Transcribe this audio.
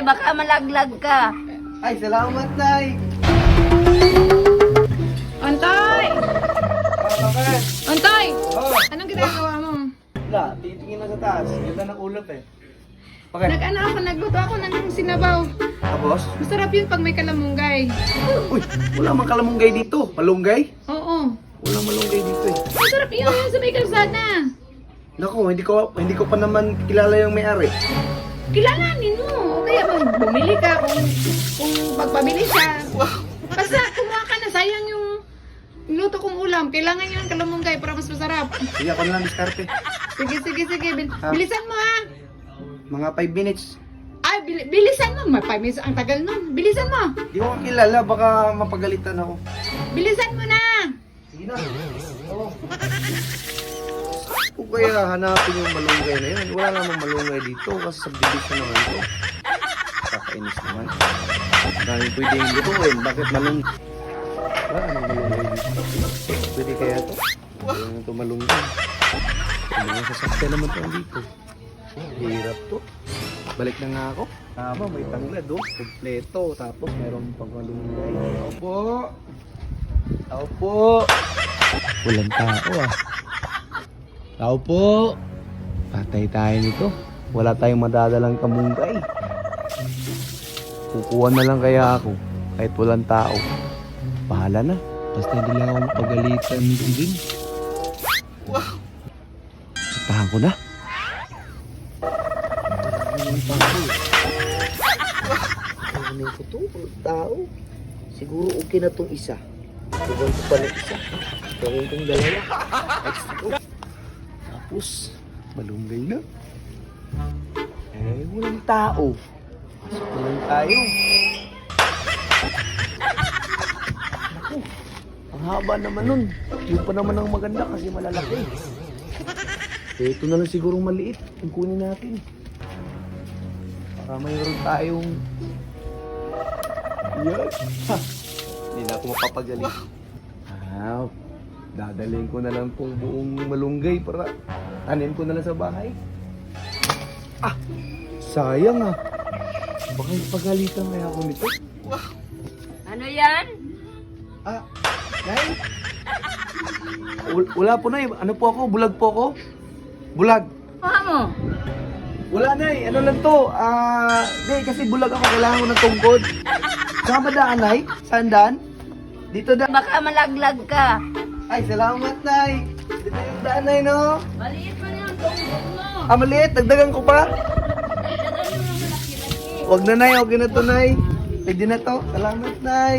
Baka malaglag ka. Ay, salamat, Nay. Antay! Bakit? Antay! Oh, Anong ginagawa mo? wala. Titingin na sa taas. Ganda ng ulap eh. Bakit? Nagluto ako ng sinabaw. Tapos? Masarap yun pag may kalamunggay. Uy, wala mang kalamunggay dito. Malunggay? Oo. Walang malunggay dito eh. Masarap yun sa may kalsada. Naku, hindi ko pa naman kilala yung may-ari. Kilalanin mo. O kaya bumili ka kung pagpabili siya. Basta kumuha ka na. Sayang yung luto kong ulam. Kailangan yun ng kalamunggay para mas masarap. Sige, ako na lang diskarte. Sige. Bilisan mo ha. Mga 5 minutes. Ay, bilisan mo. 5 minutes ang tagal nun. Bilisan mo. Di ko kilala, baka mapagalitan ako. Bilisan mo na. Sige na. Oo. Kung kaya hanapin yung malunggay na yun, wala namang malunggay dito kasi subdivision naman ito. Kakainis naman. Dahil pwedeng lutuin, bakit malunggay? Wala namang malunggay dito. Pwede kaya ito? Wala naman ito malunggay. Ang mga sasakyan naman ito dito. Hirap to. Balik na nga ako. Tama, may tanglad oh. Kompleto. Tapos meron pang malunggay. Tao po. Tao po. Walang tao ah. Tao po. Patay tayo nito. Wala tayong madadalang kamunggay. Kukuha na lang kaya ako. Kahit walang tao. Bahala na. Basta hindi lang ako mapagalitan ni Dilin. Tahan ko na. Ano ko to? Tao? Siguro okay na tong isa. Gawin ko pa ng isa. Gawin kong dalawa. Extra ko. Tapos, malunggay na. Eh, walang tao. Pasok na lang tayo. Naku, ang haba naman nun. Yung pa naman ang maganda kasi malalaki. Eh, ito na lang sigurong maliit. Yung kunin natin. Para mayroon tayong... Yan. Ha! Hindi na ako mapapagaling. Ah, dadalhin ko na lang tong buong malunggay para tanim ko na lang sa bahay. Ah! Sayang ah. Baka ipagalitan kaya ako nito. Ano yan? Ah, Nay? Wala po, Nay. Ano po ako? Bulag po ako? Bulag. Kuha mo. Wala, Nay. Ano lang to? Di, kasi bulag ako. Kailangan ko ng tungkod. Saan ba daan, Nay? Saan daan? Dito daan. Baka malaglag ka. Ay, salamat, Nay. Dito yung daan, Nay, no? Maliit pa na ang tungkol mo. Ah, maliit. Dagdagan ko pa. Dagan mo ng malaki-laki. Wag na, Nay. Okay na to, Nay. Pwede na to. Salamat, Nay.